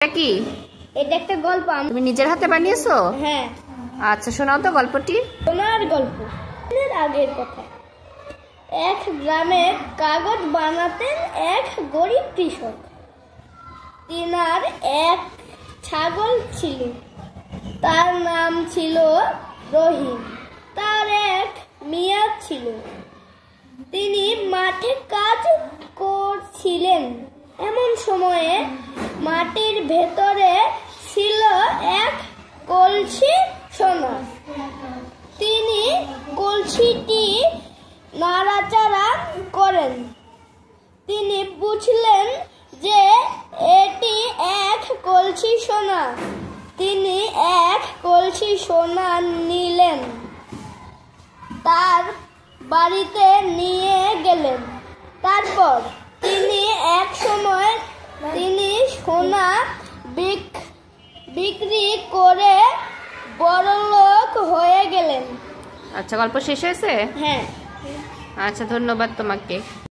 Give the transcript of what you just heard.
এটা কি? এটা একটা গল্প। তুমি নিজের হাতে বানিয়েছো? হ্যাঁ। আচ্ছা, শোনাও তো গল্পটি। সোনার গল্প। আগের কথা, এক গ্রামে কাগজ বানাতেন এক গরিব কৃষক। তিনার এক ছাগল ছিল, তার নাম ছিল রহিম। তার এক মিয়া ছিল, তিনি মাঠে কাজ করছিলেন। এমন সময়ে মাটির ভেতরে ছিল এক কলসি সোনা। তিনি কলসিটি নাড়াচাড়া করেন। তিনি বুঝলেন যে এটি এক কলসি সোনা। তিনি এক কলসি সোনা নিলেন, তার বাড়িতে নিয়ে গেলেন। তারপর তিনি এক সময় সোনা বিক্রি করে বড়লোক হয়ে গেলেন। আচ্ছা, গল্প শেষ হয়েছে? হ্যাঁ। আচ্ছা, ধন্যবাদ তোমাকে।